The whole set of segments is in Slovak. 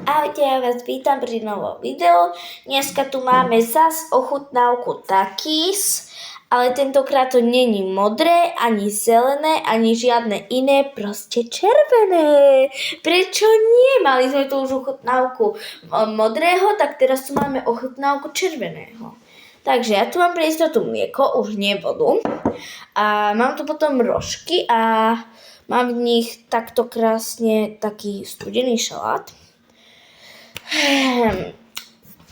Ahojte, ja vás vítam pri novom videu. Dneska tu máme zas ochutnávku takís, ale tentokrát to není modré, ani zelené, ani žiadne iné, proste červené. Prečo nie? Mali sme tu už ochutnávku modrého, tak teraz tu máme ochutnávku červeného. Takže ja tu mám pre istotu mlieko, už nie vodu. A mám tu potom rožky a mám v nich takto krásne taký studený šalát.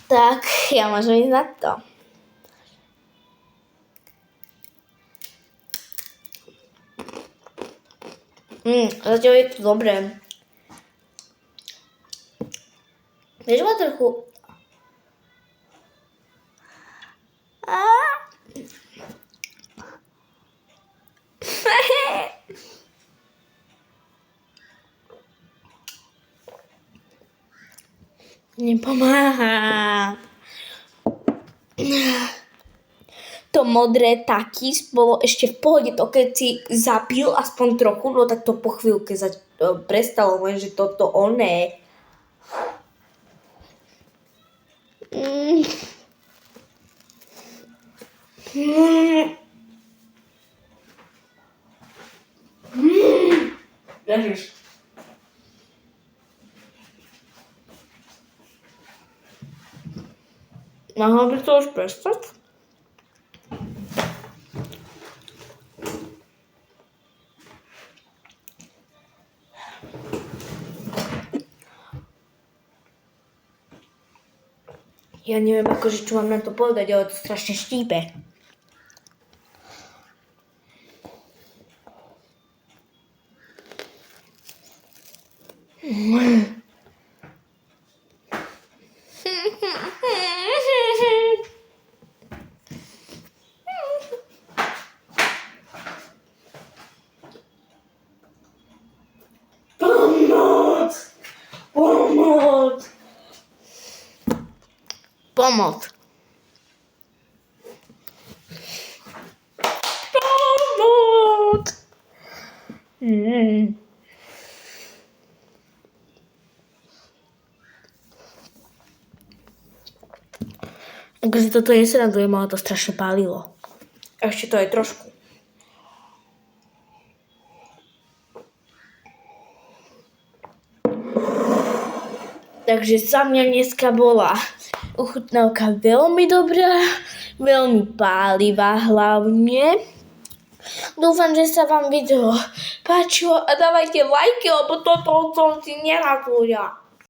Tak, ja môžem ísť na to. Zatiaľ je to dobré. Vieš ma trochu... Nepomáha. To modré takís bolo ešte v pohode, to keď si zapil aspoň trochu, no tak to po chvíľke prestalo, lenže toto oné. Ježiš. Mohla by to už prestať? Ja neviem, akože čo mám na to povedať, ale to strašne štípe. Pomoc! Pomoc! Pomoc! Pomoc! Akože toto nesrandujem, ale to strašne pálilo. Ešte to aj trošku. Takže za mňa dneska bola ochutnávka veľmi dobrá, veľmi pálivá hlavne. Dúfam, že sa vám video páčilo a dávajte lajky, lebo toto som si nerazúľa.